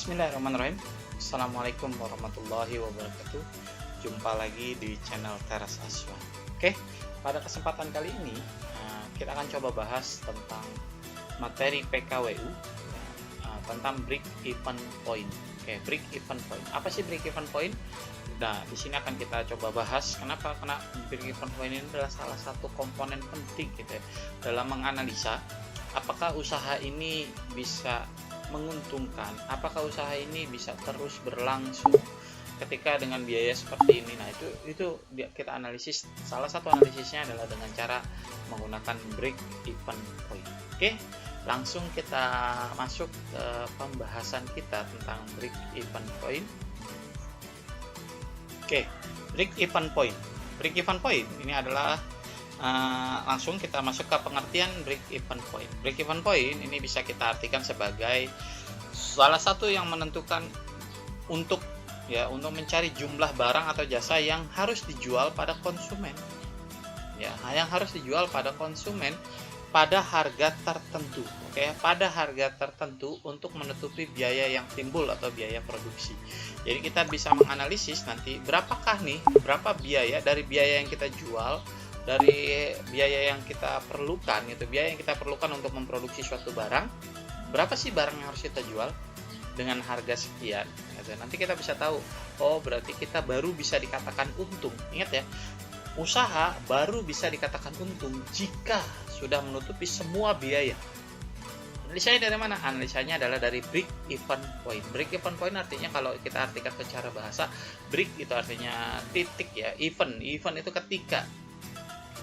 Bismillahirrahmanirrahim. Assalamualaikum warahmatullahi wabarakatuh. Jumpa lagi di channel Teras Aswan. Oke, pada kesempatan kali ini kita akan coba bahas tentang materi PKWU tentang break even point. Oke, break even point. Apa sih break even point? Nah, di sini akan kita coba bahas kenapa karena break even point ini adalah salah satu komponen penting gitu ya, dalam menganalisa apakah usaha ini bisa menguntungkan, apakah usaha ini bisa terus berlangsung ketika dengan biaya seperti ini. Nah, itu kita analisis. Salah satu analisisnya adalah dengan cara menggunakan break even point. Oke, langsung kita masuk ke pembahasan kita tentang break even point. Oke, break even point. Break even point ini adalah langsung kita masuk ke pengertian break even point. Break even point ini bisa kita artikan sebagai salah satu yang menentukan untuk mencari jumlah barang atau jasa yang harus dijual pada konsumen. Ya, yang harus dijual pada konsumen pada harga tertentu. Oke, pada harga tertentu untuk menutupi biaya yang timbul atau biaya produksi. Jadi kita bisa menganalisis nanti berapa biaya dari biaya yang kita jual, dari biaya yang kita perlukan biaya yang kita perlukan untuk memproduksi suatu barang, berapa sih barang yang harus kita jual dengan harga sekian gitu. Nanti kita bisa tahu, oh berarti kita baru bisa dikatakan untung. Ingat ya, usaha baru bisa dikatakan untung jika sudah menutupi semua biaya. Analisanya dari mana? Analisanya adalah dari break even point. Break even point artinya, kalau kita artikan secara bahasa, break itu artinya titik ya, even itu ketika.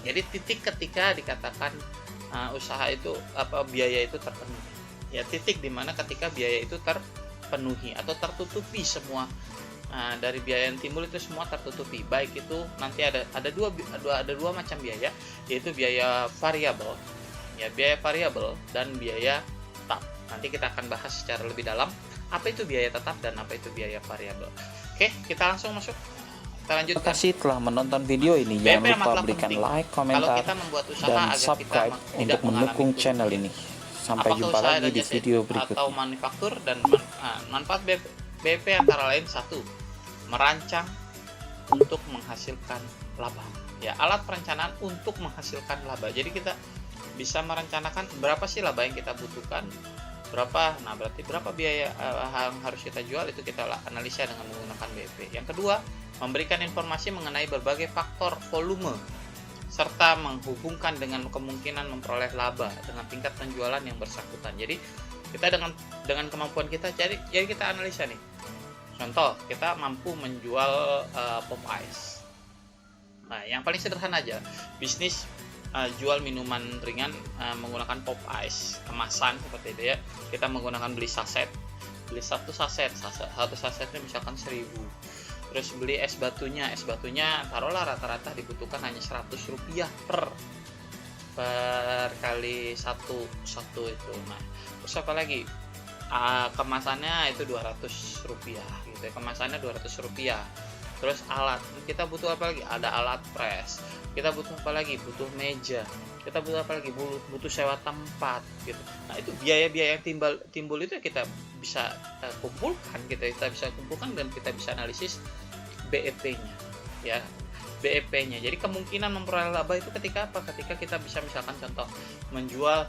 Jadi titik ketika dikatakan usaha itu biaya itu terpenuhi. Ya, titik dimana ketika biaya itu terpenuhi atau tertutupi semua. Dari biaya yang timbul itu semua tertutupi. Baik itu nanti ada dua macam biaya, yaitu biaya variabel. Ya, biaya variabel dan biaya tetap. Nanti kita akan bahas secara lebih dalam apa itu biaya tetap dan apa itu biaya variabel. Oke, kita langsung masuk. Terima kasih telah menonton video ini. Jangan lupa berikan like, komentar, dan subscribe untuk mendukung channel ini. Sampai jumpa lagi di video berikutnya. Atau manufaktur dan manfaat BP antara lain: 1. Merancang untuk menghasilkan laba. Ya, alat perencanaan untuk menghasilkan laba. Jadi kita bisa merencanakan berapa sih laba yang kita butuhkan, berapa. Nah, berarti berapa biaya yang harus kita jual, itu kita analisa dengan menggunakan BP. Yang kedua, memberikan informasi mengenai berbagai faktor volume serta menghubungkan dengan kemungkinan memperoleh laba dengan tingkat penjualan yang bersangkutan. Jadi kita dengan kemampuan kita, jadi kita analisa nih. Contoh, kita mampu menjual pop ice. Nah, yang paling sederhana aja, bisnis jual minuman ringan menggunakan pop ice kemasan seperti itu ya. Kita menggunakan beli satu sasetnya misalkan 1.000. Terus beli es batunya taruhlah rata-rata dibutuhkan hanya Rp100 per kali satu itu. Nah, terus apa lagi, kemasannya itu Rp200 gitu ya, kemasannya Rp200. Terus alat, kita butuh apa lagi? Ada alat press. Kita butuh apa lagi? Butuh meja. Kita butuh apa lagi? Butuh sewa tempat gitu. Nah, itu biaya-biaya yang timbul itu kita bisa kumpulkan, kita bisa kumpulkan dan kita bisa analisis BEP-nya ya, BEP-nya. Jadi kemungkinan memperoleh laba itu ketika apa? Ketika kita bisa misalkan contoh menjual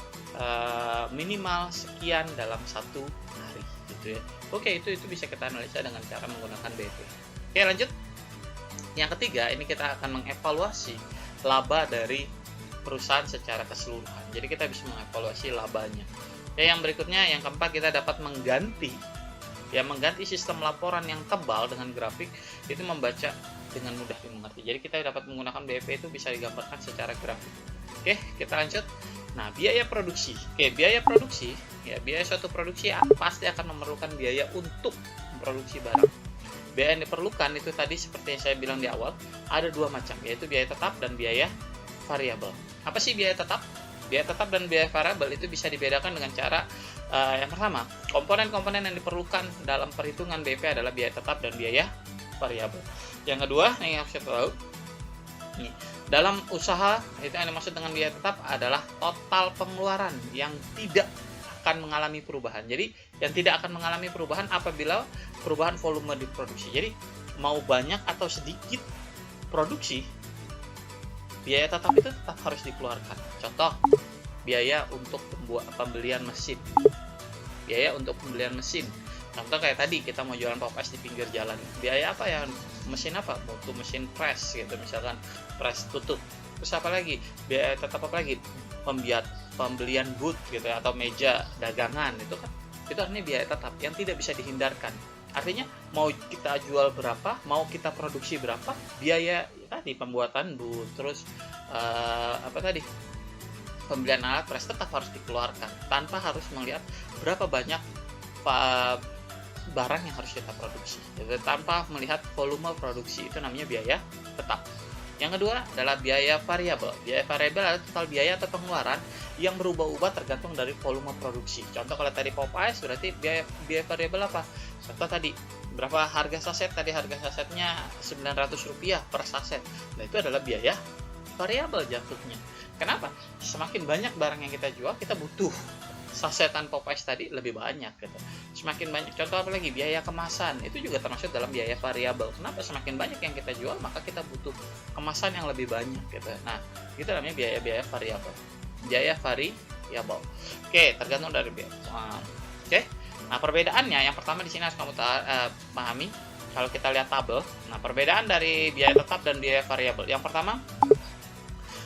minimal sekian dalam satu hari gitu ya. Oke, itu bisa kita analisa dengan cara menggunakan BEP. Oke, lanjut. Yang ketiga, ini kita akan mengevaluasi laba dari perusahaan secara keseluruhan. Jadi kita bisa mengevaluasi labanya. Ya, yang berikutnya, yang keempat, kita dapat mengganti sistem laporan yang tebal dengan grafik, itu membaca dengan mudah dimengerti. Jadi kita dapat menggunakan BEP itu bisa digambarkan secara grafik. Oke, kita lanjut. Nah, biaya produksi. Oke, biaya produksi, ya, biaya suatu produksi pasti akan memerlukan biaya untuk memproduksi barang. Biaya yang diperlukan itu tadi seperti yang saya bilang di awal, ada dua macam, yaitu biaya tetap dan biaya variabel. Apa sih biaya tetap? Biaya tetap dan biaya variabel itu bisa dibedakan dengan cara yang pertama, komponen-komponen yang diperlukan dalam perhitungan BP adalah biaya tetap dan biaya variabel. Yang kedua, yang harus kita tahu, dalam usaha itu yang dimaksud dengan biaya tetap adalah total pengeluaran yang tidak akan mengalami perubahan. Jadi yang tidak akan mengalami perubahan apabila perubahan volume diproduksi. Jadi mau banyak atau sedikit produksi, biaya tetap itu tetap harus dikeluarkan. Contoh, biaya untuk pembelian mesin. Biaya untuk pembelian mesin. Contoh kayak tadi kita mau jualan pop ice di pinggir jalan. Biaya apa ya? Mesin apa? Butuh mesin press gitu, misalkan press tutup. Terus apa lagi? Biaya tetap apa lagi? Pembelian booth gitu atau meja dagangan, itu artinya biaya tetap yang tidak bisa dihindarkan. Artinya mau kita jual berapa, mau kita produksi berapa, biaya tadi pembuatan booth, terus pembelian alat press tetap harus dikeluarkan tanpa harus melihat berapa banyak barang yang harus kita produksi. Jadi, tanpa melihat volume produksi, itu namanya biaya tetap. Yang kedua adalah biaya variabel. Biaya variabel adalah total biaya atau pengeluaran yang berubah-ubah tergantung dari volume produksi. Contoh kalau tadi pop ice berarti biaya variabel apa? Contoh tadi berapa harga saset? Tadi harga sasetnya Rp900 per saset. Nah, itu adalah biaya variabel jatuhnya. Kenapa? Semakin banyak barang yang kita jual, kita butuh sasetan pop ice tadi lebih banyak gitu. Semakin banyak, contoh apa lagi? Biaya kemasan itu juga termasuk dalam biaya variabel. Kenapa? Semakin banyak yang kita jual, maka kita butuh kemasan yang lebih banyak gitu. Nah, itu namanya biaya variabel. Biaya variabel. Oke, tergantung dari biaya. Oke. Nah, perbedaannya yang pertama di sini harus kamu pahami. Kalau kita lihat tabel, nah perbedaan dari biaya tetap dan biaya variabel. Yang pertama,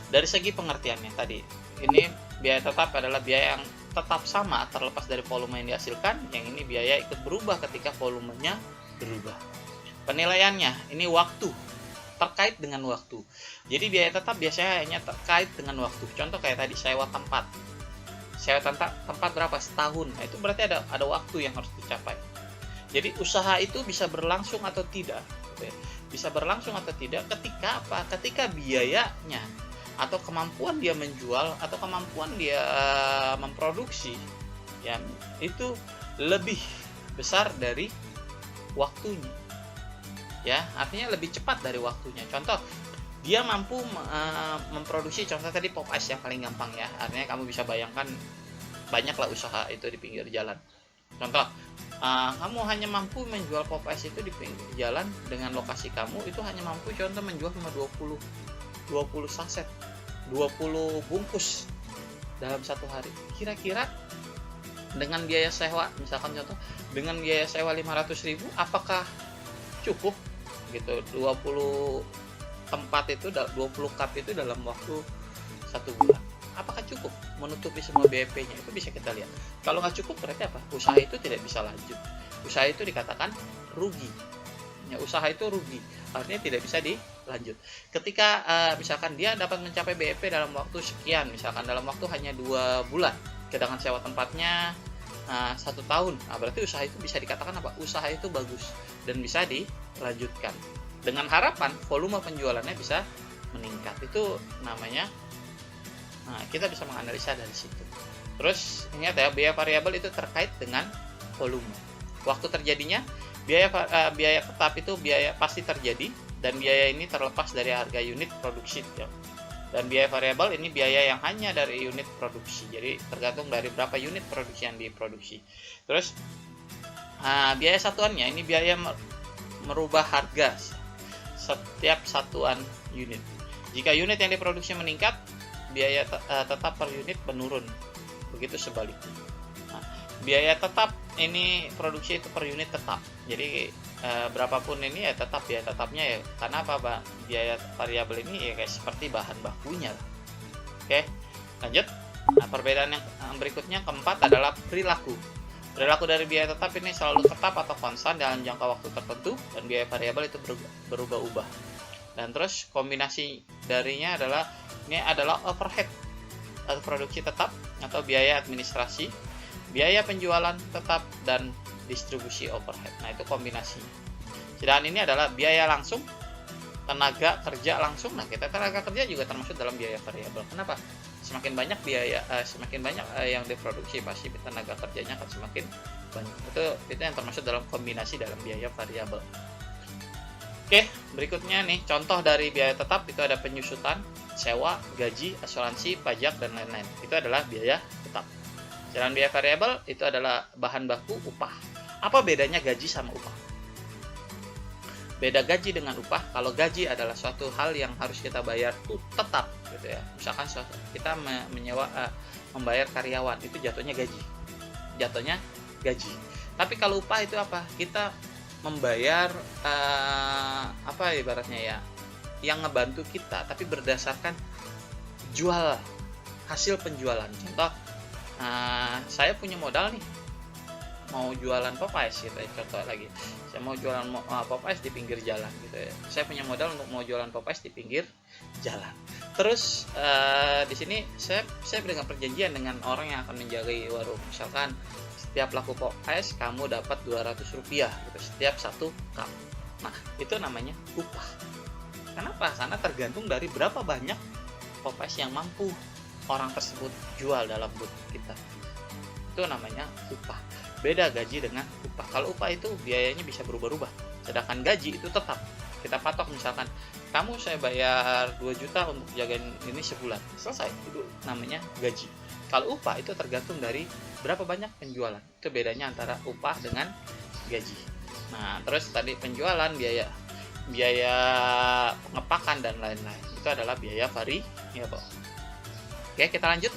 dari segi pengertiannya tadi, ini biaya tetap adalah biaya yang tetap sama terlepas dari volume yang dihasilkan. Yang ini biaya ikut berubah ketika volumenya berubah. Penilaiannya, ini waktu, terkait dengan waktu. Jadi biaya tetap biasanya hanya terkait dengan waktu. Contoh kayak tadi sewa tempat. Sewa tempat berapa? Setahun. Nah, itu berarti ada waktu yang harus dicapai. Jadi usaha itu bisa berlangsung atau tidak. Bisa berlangsung atau tidak ketika apa? Ketika biayanya atau kemampuan dia menjual atau kemampuan dia memproduksi ya itu lebih besar dari waktunya, ya artinya lebih cepat dari waktunya. Contoh, dia mampu memproduksi, contoh tadi pop ice yang paling gampang ya, artinya kamu bisa bayangkan banyaklah usaha itu di pinggir jalan. Contoh, kamu hanya mampu menjual pop ice itu di pinggir jalan dengan lokasi kamu itu hanya mampu contoh menjual cuma 20 saset, 20 bungkus dalam satu hari. Kira-kira dengan biaya sewa, misalkan contoh dengan biaya sewa 500.000, apakah cukup gitu 20 tempat itu, 20 cup itu dalam waktu 1 bulan? Apakah cukup menutupi semua BEP-nya? Itu bisa kita lihat. Kalau nggak cukup berarti apa? Usaha itu tidak bisa lanjut. Usaha itu dikatakan rugi. Ya, usaha itu rugi, artinya tidak bisa dilanjut. Ketika misalkan dia dapat mencapai BEP dalam waktu sekian, misalkan dalam waktu hanya 2 bulan, sedangkan sewa tempatnya 1 tahun, nah, berarti usaha itu bisa dikatakan apa? Usaha itu bagus dan bisa dilanjutkan. Dengan harapan volume penjualannya bisa meningkat. Itu namanya, kita bisa menganalisa dari situ. Terus ingat ya, biaya variabel itu terkait dengan volume. Waktu terjadinya biaya tetap itu biaya pasti terjadi, dan biaya ini terlepas dari harga unit produksi ya. Dan biaya variabel ini biaya yang hanya dari unit produksi, jadi tergantung dari berapa unit produksi yang diproduksi. Terus biaya satuannya ini biaya merubah harga setiap satuan unit. Jika unit yang diproduksi meningkat, biaya tetap per unit menurun, begitu sebaliknya. Biaya tetap ini produksi itu per unit tetap, jadi berapapun ini ya tetap biaya tetapnya ya. Karena apa, biaya variabel ini ya kayak seperti bahan bakunya lah. Oke, lanjut. Nah, perbedaan yang berikutnya keempat adalah perilaku. Perilaku dari biaya tetap ini selalu tetap atau konstan dalam jangka waktu tertentu, dan biaya variabel itu berubah-ubah. Dan terus kombinasi darinya adalah ini adalah overhead atau produksi tetap atau biaya administrasi, biaya penjualan tetap, dan distribusi overhead. Nah, itu kombinasinya. Sedangkan ini adalah biaya langsung, tenaga kerja langsung. Nah, kita tenaga kerja juga termasuk dalam biaya variabel. Kenapa? Semakin banyak yang diproduksi, pasti tenaga kerjanya akan semakin banyak. Itu yang termasuk dalam kombinasi dalam biaya variabel. Oke, berikutnya nih contoh dari biaya tetap itu ada penyusutan, sewa, gaji, asuransi, pajak, dan lain-lain. Itu adalah biaya tetap. Jalan biaya variabel itu adalah bahan baku, upah. Apa bedanya gaji sama upah? Beda gaji dengan upah, kalau gaji adalah suatu hal yang harus kita bayar tetap gitu ya. Misalkan kita membayar karyawan, itu jatuhnya gaji. Tapi kalau upah itu apa? Kita membayar ibaratnya ya, yang ngebantu kita tapi berdasarkan jual hasil penjualan. Contoh, saya punya modal nih, mau jualan Popeyes gitu ya, contoh lagi. Saya mau jualan Popeyes di pinggir jalan gitu ya. Saya punya modal untuk mau jualan Popeyes di pinggir jalan. Terus di sini saya dengan perjanjian dengan orang yang akan menjaga warung. Misalkan setiap laku Popeyes kamu dapat Rp200 gitu setiap satu cup. Nah, itu namanya upah. Kenapa? Karena tergantung dari berapa banyak Popeyes yang mampu orang tersebut jual dalam booth kita. Itu namanya upah. Beda gaji dengan upah. Kalau upah itu biayanya bisa berubah-ubah, sedangkan gaji itu tetap. Kita patok, misalkan kamu saya bayar 2 juta untuk jagain ini sebulan, selesai, itu namanya gaji. Kalau upah itu tergantung dari berapa banyak penjualan. Itu bedanya antara upah dengan gaji. Nah, terus tadi penjualan, biaya pengepakan dan lain-lain, itu adalah biaya variabel. Oke, kita lanjut.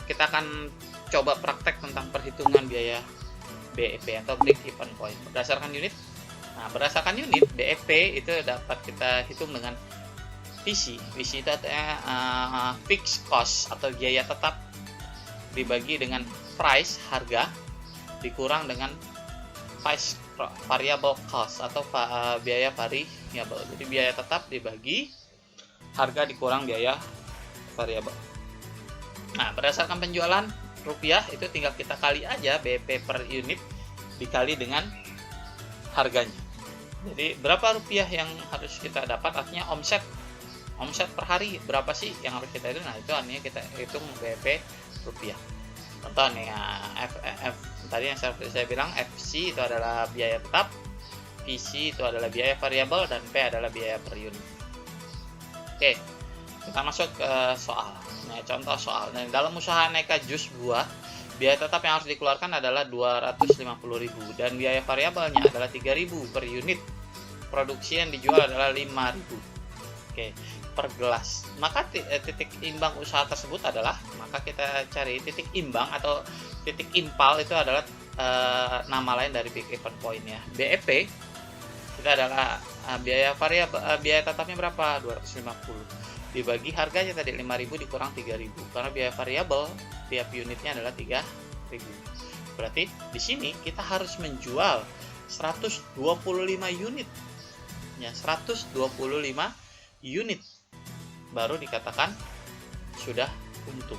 Kita akan coba praktek tentang perhitungan biaya BEP atau break even point berdasarkan unit. Nah, berdasarkan unit BEP itu dapat kita hitung dengan VC. VC itu artinya fixed cost atau biaya tetap dibagi dengan price, harga, dikurang dengan price variable cost atau biaya variabel. Jadi biaya tetap dibagi harga dikurang biaya variabel. Nah, berdasarkan penjualan rupiah itu tinggal kita kali aja BEP per unit dikali dengan harganya. Jadi berapa rupiah yang harus kita dapat, artinya omset per hari berapa sih yang harus kita hitung. Nah, itu artinya kita hitung BEP rupiah. Contoh nih ya, tadi yang saya bilang FC itu adalah biaya tetap, VC itu adalah biaya variabel, dan P adalah biaya per unit. Oke, kita masuk ke soal. Nah, contoh soal. Nah, dalam usaha aneka jus buah, biaya tetap yang harus dikeluarkan adalah 250.000 dan biaya variabelnya adalah 3.000 per unit. Produksi yang dijual adalah 5.000. Oke, per gelas. Maka titik imbang usaha tersebut adalah, maka kita cari titik imbang atau titik impal itu adalah nama lain dari break even point ya. BEP itu adalah biaya variabel, biaya tetapnya berapa? 250. Dibagi harganya tadi 5.000 dikurang 3.000, karena biaya variabel tiap unitnya adalah 3.000. Berarti di sini kita harus menjual 125 unit. Ya, 125 unit baru dikatakan sudah untung.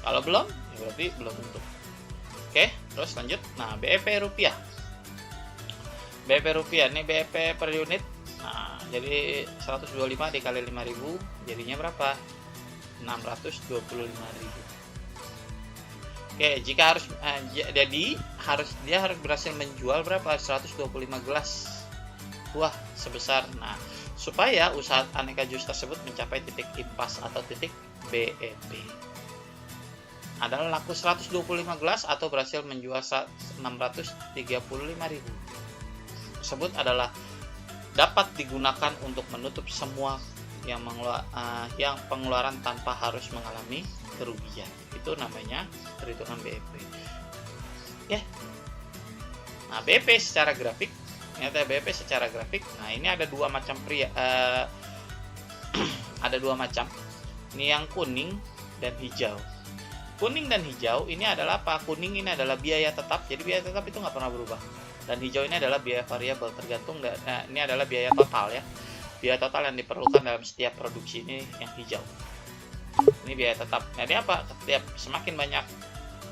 Kalau belum, ya berarti belum untung. Oke, terus lanjut. Nah, BEP rupiah. BEP rupiah ini BEP per unit. Nah, jadi 125 dikali 5.000 jadinya berapa? 625.000. Oke, jika harus dia harus berhasil menjual berapa? 125 gelas buah sebesar. Nah, supaya usaha aneka jus tersebut mencapai titik impas atau titik BEP adalah laku 125 gelas atau berhasil menjual 635.000. Tersebut adalah dapat digunakan untuk menutup semua yang pengeluaran tanpa harus mengalami kerugian. Itu namanya perhitungan BEP. Ya. Nah, BEP secara grafik, ternyata BEP secara grafik. Nah, ini ada dua macam ada dua macam. Ini yang kuning dan hijau. Kuning dan hijau ini adalah apa? Kuning ini adalah biaya tetap. Jadi biaya tetap itu nggak pernah berubah. Dan hijau ini adalah biaya variabel, tergantung. Ini adalah biaya total ya. Biaya total yang diperlukan dalam setiap produksi ini yang hijau. Ini biaya tetap. Jadi apa? Semakin banyak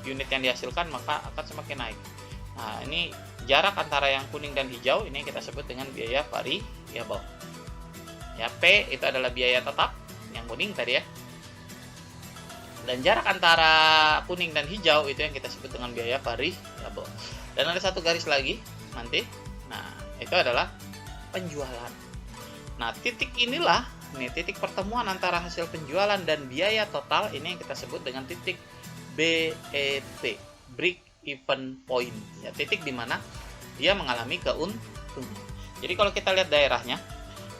unit yang dihasilkan maka akan semakin naik. Nah, ini jarak antara yang kuning dan hijau ini kita sebut dengan biaya variabel. Ya, P itu adalah biaya tetap yang kuning tadi ya. Dan jarak antara kuning dan hijau itu yang kita sebut dengan biaya variabel. Dan ada satu garis lagi nanti. Nah, itu adalah penjualan. Nah, titik inilah titik pertemuan antara hasil penjualan dan biaya total, ini yang kita sebut dengan titik BEP, break even point, ya, titik di mana dia mengalami keuntungan. Jadi kalau kita lihat daerahnya,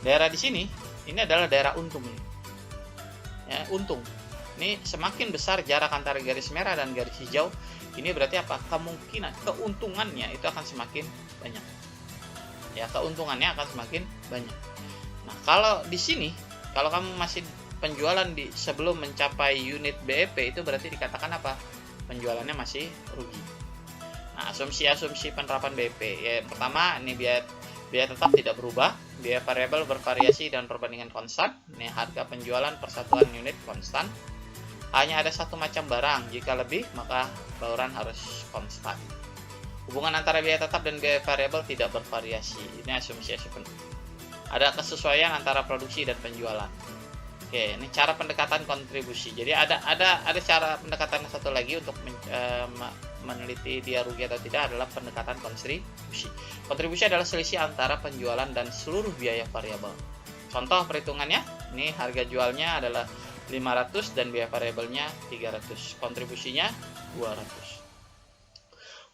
daerah di sini ini adalah daerah untung nih. Ya, untung. Ini semakin besar jarak antara garis merah dan garis hijau, ini berarti apa? Kemungkinan keuntungannya itu akan semakin banyak. Ya, keuntungannya akan semakin banyak. Nah, kalau di sini, kalau kamu masih penjualan di sebelum mencapai unit BEP, itu berarti dikatakan apa? Penjualannya masih rugi. Nah, asumsi-asumsi penerapan BEP, ya, pertama ini biaya tetap tidak berubah, biaya variabel bervariasi dan perbandingan konstan. Ini harga penjualan persatuan unit konstan. Hanya ada satu macam barang, jika lebih maka bauran harus konstan. Hubungan antara biaya tetap dan biaya variabel tidak bervariasi. Ini asumsi-asumsi. Ada kesesuaian antara produksi dan penjualan. Oke, ini cara pendekatan kontribusi. Jadi ada cara pendekatan satu lagi untuk meneliti dia rugi atau tidak, adalah pendekatan kontribusi. Kontribusi adalah selisih antara penjualan dan seluruh biaya variabel. Contoh perhitungannya, ini harga jualnya adalah 500 dan biaya variabelnya 300. Kontribusinya 200.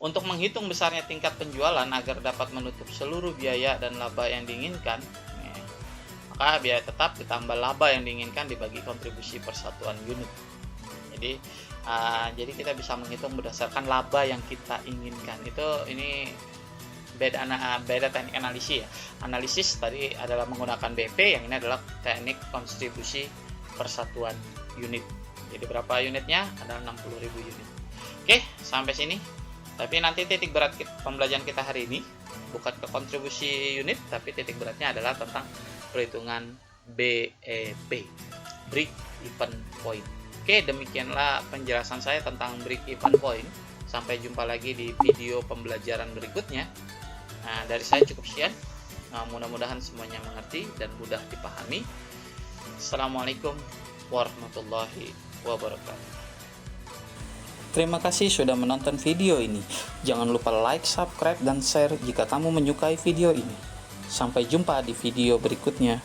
Untuk menghitung besarnya tingkat penjualan agar dapat menutup seluruh biaya dan laba yang diinginkan, maka biaya tetap ditambah laba yang diinginkan dibagi kontribusi persatuan unit. Jadi kita bisa menghitung berdasarkan laba yang kita inginkan. Ini beda teknik analisis ya. Analisis tadi adalah menggunakan BP, yang ini adalah teknik kontribusi persatuan unit. Jadi berapa unitnya? Ada 60.000 unit. Oke, sampai sini. Tapi nanti titik berat pembelajaran kita hari ini bukan ke kontribusi unit, tapi titik beratnya adalah tentang perhitungan BEP, break even point. Oke, demikianlah penjelasan saya tentang break even point. Sampai jumpa lagi di video pembelajaran berikutnya. Nah, dari saya cukup sekian. Mudah-mudahan semuanya mengerti dan mudah dipahami. Assalamualaikum warahmatullahi wabarakatuh. Terima kasih sudah menonton video ini. Jangan lupa like, subscribe, dan share jika kamu menyukai video ini. Sampai jumpa di video berikutnya.